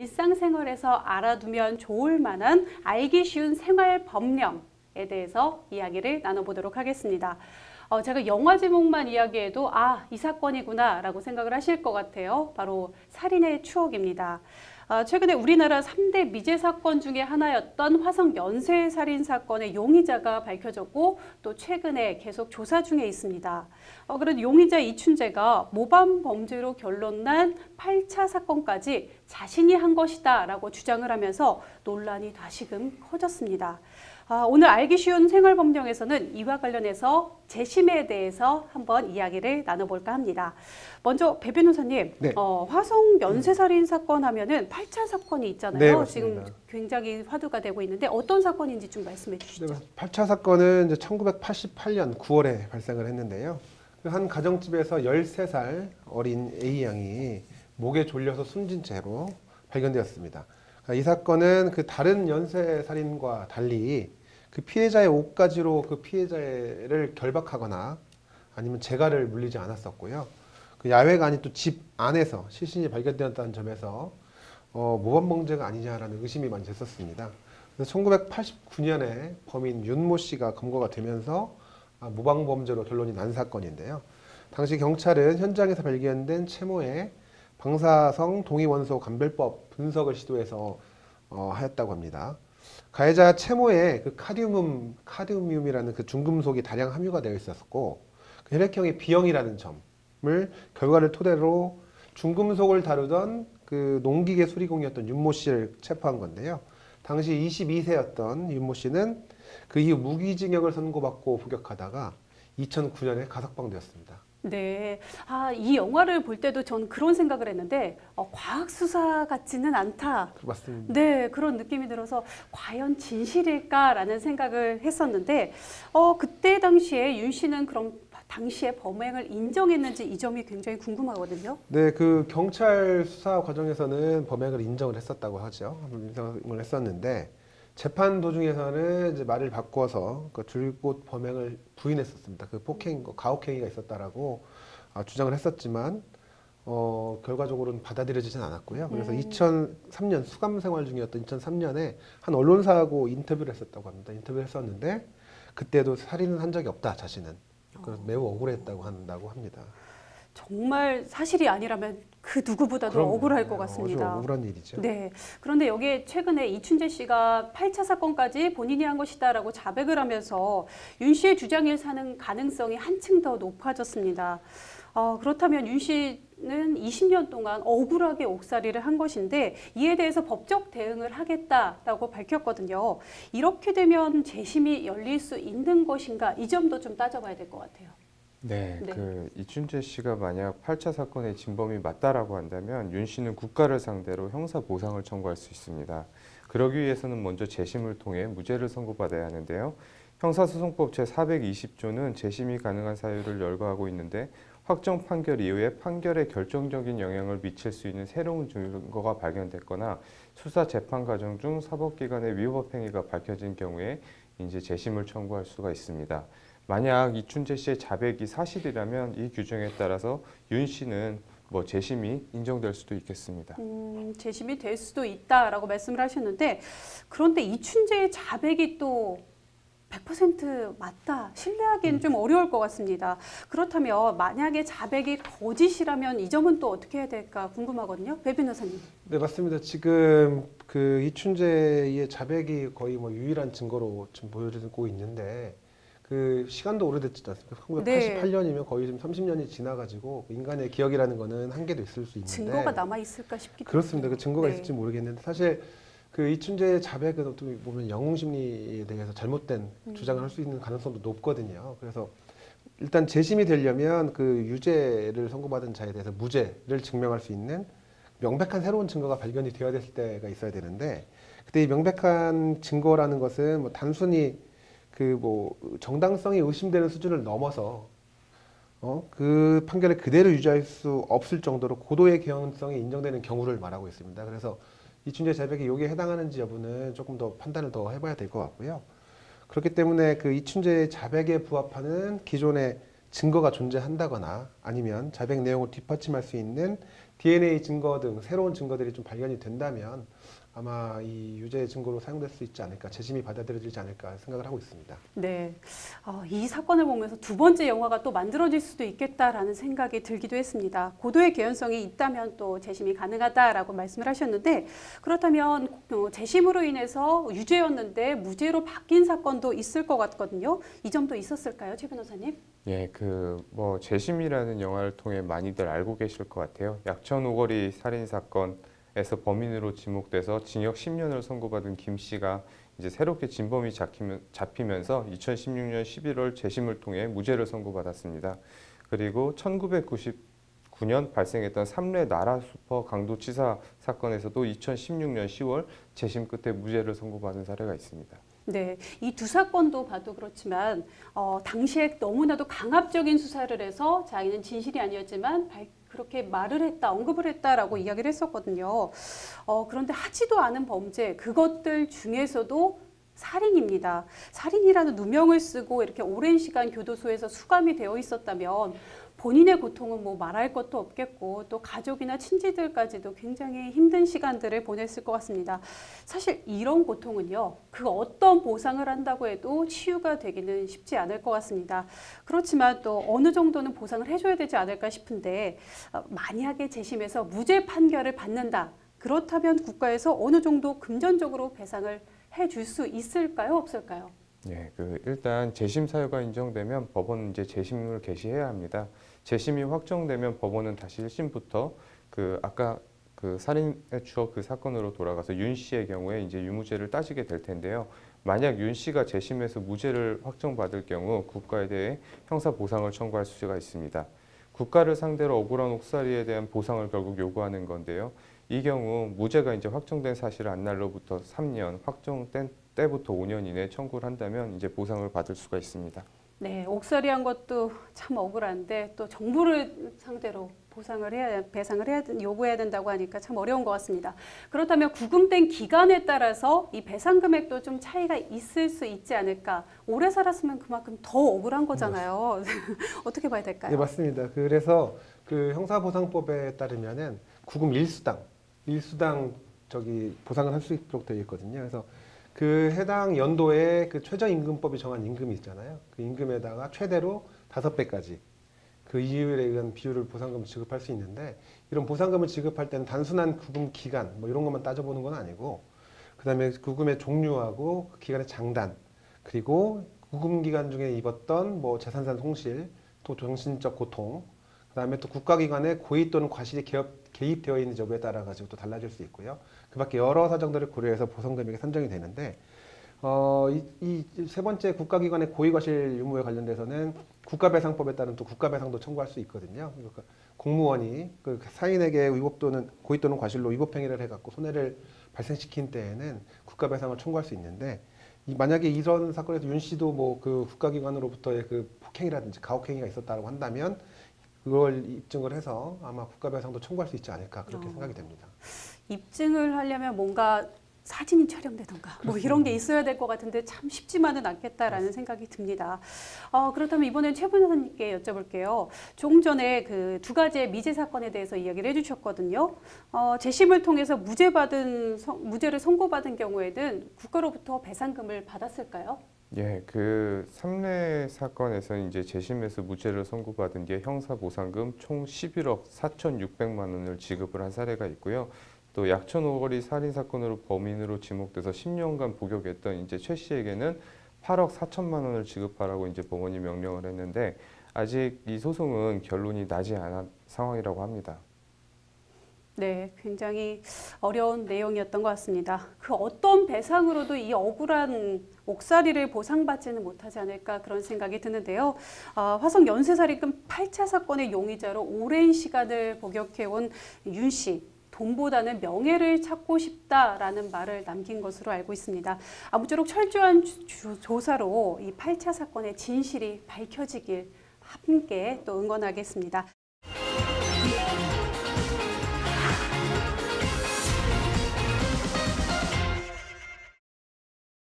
일상생활에서 알아두면 좋을 만한 알기 쉬운 생활 법령에 대해서 이야기를 나눠보도록 하겠습니다. 제가 영화 제목만 이야기해도 이 사건이구나 라고 생각을 하실 것 같아요. 바로 살인의 추억입니다. 최근에 우리나라 3대 미제 사건 중에 하나였던 화성 연쇄 살인 사건의 용의자가 밝혀졌고 또 최근에 계속 조사 중에 있습니다. 그런 용의자 이춘재가 모범 범죄로 결론난 8차 사건까지 자신이 한 것이다 라고 주장을 하면서 논란이 다시금 커졌습니다. 오늘 알기 쉬운 생활법령에서는 이와 관련해서 재심에 대해서 한번 이야기를 나눠볼까 합니다. 먼저 배 변호사님, 네. 화성 연쇄살인 사건 하면은 8차 사건이 있잖아요. 네, 지금 굉장히 화두가 되고 있는데 어떤 사건인지 좀 말씀해 주시죠. 네, 8차 사건은 이제 1988년 9월에 발생을 했는데요. 한 가정집에서 13살 어린 A양이 목에 졸려서 숨진 채로 발견되었습니다. 이 사건은 그 다른 연쇄 살인과 달리 그 피해자의 옷가지로 그 피해자를 결박하거나 아니면 재갈을 물리지 않았었고요. 그 야외가 아닌 또 집 안에서 시신이 발견되었다는 점에서 모범범죄가 아니냐라는 의심이 많이 됐었습니다. 그래서 1989년에 범인 윤모 씨가 검거가 되면서 모방범죄로 결론이 난 사건인데요. 당시 경찰은 현장에서 발견된 채모에 방사성 동위원소 감별법 분석을 시도해서 하였다고 합니다. 가해자 채모에 그 카드뮴이라는 그 중금속이 다량 함유가 되어 있었고 그 혈액형이 B형이라는 점을 결과를 토대로 중금속을 다루던 그 농기계 수리공이었던 윤모 씨를 체포한 건데요. 당시 22세였던 윤모 씨는 그 이후 무기징역을 선고받고服役하다가 2009년에 가석방되었습니다. 네, 이 영화를 볼 때도 전 그런 생각을 했는데 과학 수사 같지는 않다. 맞습니다. 네, 그런 느낌이 들어서 과연 진실일까라는 생각을 했었는데 그때 당시에 윤 씨는 그럼 당시에 범행을 인정했는지 이 점이 굉장히 궁금하거든요. 네, 그 경찰 수사 과정에서는 범행을 인정을 했었다고 하죠. 인정을 했었는데 재판 도중에서는 이제 말을 바꿔서 그 줄곧 범행을 부인했었습니다. 그 폭행, 가혹행위가 있었다라고 주장을 했었지만 결과적으로는 받아들여지진 않았고요. 그래서 2003년 수감 생활 중이었던 2003년에 한 언론사하고 인터뷰를 했었다고 합니다. 인터뷰를 했었는데 그때도 살인은 한 적이 없다 자신은. 그래서 매우 억울했다고 한다고 합니다. 정말 사실이 아니라면 그 누구보다도 그럼요. 억울할 것 같습니다. 아주 억울한 일이죠. 네. 그런데 여기에 최근에 이춘재 씨가 8차 사건까지 본인이 한 것이다라고 자백을 하면서 윤 씨의 주장일 사는 가능성이 한층 더 높아졌습니다. 그렇다면 윤 씨는 20년 동안 억울하게 옥살이를 한 것인데 이에 대해서 법적 대응을 하겠다라고 밝혔거든요. 이렇게 되면 재심이 열릴 수 있는 것인가? 이 점도 좀 따져봐야 될 것 같아요. 네, 그 이춘재 씨가 만약 8차 사건의 진범이 맞다라고 한다면 윤 씨는 국가를 상대로 형사 보상을 청구할 수 있습니다. 그러기 위해서는 먼저 재심을 통해 무죄를 선고받아야 하는데요. 형사소송법 제420조는 재심이 가능한 사유를 열거하고 있는데 확정 판결 이후에 판결에 결정적인 영향을 미칠 수 있는 새로운 증거가 발견됐거나 수사 재판 과정 중 사법기관의 위법 행위가 밝혀진 경우에 이제 재심을 청구할 수가 있습니다. 만약 이춘재 씨의 자백이 사실이라면 이 규정에 따라서 윤 씨는 재심이 인정될 수도 있겠습니다. 재심이 될 수도 있다라고 말씀을 하셨는데 그런데 이춘재의 자백이 또 100% 맞다, 신뢰하기는 좀 어려울 것 같습니다. 그렇다면 만약에 자백이 거짓이라면 이 점은 또 어떻게 해야 될까 궁금하거든요. 배 변호사님. 네, 맞습니다. 지금 그 이춘재의 자백이 거의 유일한 증거로 지금 보여지고 있는데 그 시간도 오래됐지 않습니까? 1988년이면 거의 좀 30년이 지나가지고 인간의 기억이라는 거는 한계도 있을 수 있는데 증거가 남아 있을까 싶기도 그렇습니다. 그 증거가 네. 있을지 모르겠는데 사실 그 이춘재의 자백은 어떻게 보면 영웅심리에 대해서 잘못된 주장을 할 수 있는 가능성도 높거든요. 그래서 일단 재심이 되려면 그 유죄를 선고받은 자에 대해서 무죄를 증명할 수 있는 명백한 새로운 증거가 발견이 되어야 될 때가 있어야 되는데 그때 이 명백한 증거라는 것은 단순히 그 정당성이 의심되는 수준을 넘어서 그 판결을 그대로 유지할 수 없을 정도로 고도의 개연성이 인정되는 경우를 말하고 있습니다. 그래서 이춘재 자백이 여기에 해당하는지 여부는 조금 더 판단을 더 해봐야 될 것 같고요. 그렇기 때문에 그 이춘재의 자백에 부합하는 기존의 증거가 존재한다거나 아니면 자백 내용을 뒷받침할 수 있는 DNA 증거 등 새로운 증거들이 좀 발견이 된다면 아마 이 유죄 증거로 사용될 수 있지 않을까, 재심이 받아들여지지 않을까 생각을 하고 있습니다. 네, 이 사건을 보면서 두 번째 영화가 또 만들어질 수도 있겠다라는 생각이 들기도 했습니다. 고도의 개연성이 있다면 또 재심이 가능하다라고 말씀을 하셨는데, 그렇다면 재심으로 인해서 유죄였는데 무죄로 바뀐 사건도 있을 것 같거든요. 이 점도 있었을까요, 최 변호사님? 예, 재심이라는 영화를 통해 많이들 알고 계실 것 같아요. 약천 오거리 살인 사건에서 범인으로 지목돼서 징역 10년을 선고받은 김 씨가 이제 새롭게 진범이 잡히면서 2016년 11월 재심을 통해 무죄를 선고받았습니다. 그리고 1999년 발생했던 삼례 나라 슈퍼 강도치사 사건에서도 2016년 10월 재심 끝에 무죄를 선고받은 사례가 있습니다. 네, 이 두 사건도 봐도 그렇지만 당시에 너무나도 강압적인 수사를 해서 자기는 진실이 아니었지만 그렇게 말을 했다, 언급을 했다라고 이야기를 했었거든요. 그런데 하지도 않은 범죄, 그것들 중에서도 살인입니다. 살인이라는 누명을 쓰고 이렇게 오랜 시간 교도소에서 수감이 되어 있었다면 본인의 고통은 뭐 말할 것도 없겠고 또 가족이나 친지들까지도 굉장히 힘든 시간들을 보냈을 것 같습니다. 사실 이런 고통은요, 그 어떤 보상을 한다고 해도 치유가 되기는 쉽지 않을 것 같습니다. 그렇지만 또 어느 정도는 보상을 해줘야 되지 않을까 싶은데 만약에 재심에서 무죄 판결을 받는다. 그렇다면 국가에서 어느 정도 금전적으로 배상을 해줄 수 있을까요, 없을까요? 예, 일단 재심 사유가 인정되면 법원은 이제 재심을 개시해야 합니다. 재심이 확정되면 법원은 다시 1심부터 아까 살인의 추억 그 사건으로 돌아가서 윤 씨의 경우에 이제 유무죄를 따지게 될 텐데요. 만약 윤 씨가 재심에서 무죄를 확정받을 경우 국가에 대해 형사 보상을 청구할 수가 있습니다. 국가를 상대로 억울한 옥살이에 대한 보상을 결국 요구하는 건데요. 이 경우 무죄가 이제 확정된 사실 한 날로부터 3년, 확정된 때부터 5년 이내에 청구를 한다면 이제 보상을 받을 수가 있습니다. 네, 옥살이한 것도 참 억울한데 또 정부를 상대로 배상을 요구해야 된다고 하니까 참 어려운 것 같습니다. 그렇다면 구금된 기간에 따라서 이 배상 금액도 좀 차이가 있을 수 있지 않을까? 오래 살았으면 그만큼 더 억울한 거잖아요. 어떻게 봐야 될까요? 네, 맞습니다. 그래서 형사보상법에 따르면은 구금 일수당 보상을 할 수 있도록 되어 있거든요. 그래서 해당 연도에 최저임금법이 정한 임금이 있잖아요. 그 임금에다가 최대로 5배까지 그 이율에 의한 비율을 보상금을 지급할 수 있는데, 이런 보상금을 지급할 때는 단순한 구금 기간 뭐 이런 것만 따져보는 건 아니고, 그다음에 구금의 종류하고 그 기간의 장단, 그리고 구금 기간 중에 입었던 뭐 재산상 손실, 또 정신적 고통, 그다음에 또 국가기관에 고의 또는 과실이 개입되어 있는 여부에 따라 가지고 또 달라질 수 있고요. 그밖에 여러 사정들을 고려해서 보상 금액이 산정이 되는데, 이 세 번째 국가기관의 고의과실 유무에 관련돼서는 국가배상법에 따른 또 국가배상도 청구할 수 있거든요. 그러니까 공무원이 사인에게 위법 또는 고의 또는 과실로 위법행위를 해갖고 손해를 발생시킨 때에는 국가배상을 청구할 수 있는데, 만약에 이런 사건에서 윤 씨도 뭐 국가기관으로부터의 폭행이라든지 가혹행위가 있었다고 한다면 그걸 입증을 해서 아마 국가배상도 청구할 수 있지 않을까, 그렇게 생각이 됩니다. 입증을 하려면 뭔가 사진이 촬영되던가 뭐 이런 게 있어야 될 것 같은데 참 쉽지만은 않겠다라는 생각이 듭니다. 그렇다면 이번엔 최 변호사님께 여쭤볼게요. 조금 전에 그 두 가지의 미제 사건에 대해서 이야기를 해주셨거든요. 재심을 통해서 무죄를 선고받은 경우에는 국가로부터 배상금을 받았을까요? 예, 삼례 사건에서 이제 재심에서 무죄를 선고받은 뒤에 형사보상금 총 11억 4,600만 원을 지급을 한 사례가 있고요. 또 약천 오거리 살인 사건으로 범인으로 지목돼서 10년간 복역했던 이제 최 씨에게는 8억 4천만 원을 지급하라고 이제 법원이 명령을 했는데, 아직 이 소송은 결론이 나지 않은 상황이라고 합니다. 네, 굉장히 어려운 내용이었던 것 같습니다. 그 어떤 배상으로도 이 억울한 옥살이를 보상받지는 못하지 않을까 그런 생각이 드는데요. 화성 연쇄살인범 8차 사건의 용의자로 오랜 시간을 복역해온 윤 씨. 돈보다는 명예를 찾고 싶다라는 말을 남긴 것으로 알고 있습니다. 아무쪼록 철저한 조사로 이 8차 사건의 진실이 밝혀지길 함께 또 응원하겠습니다.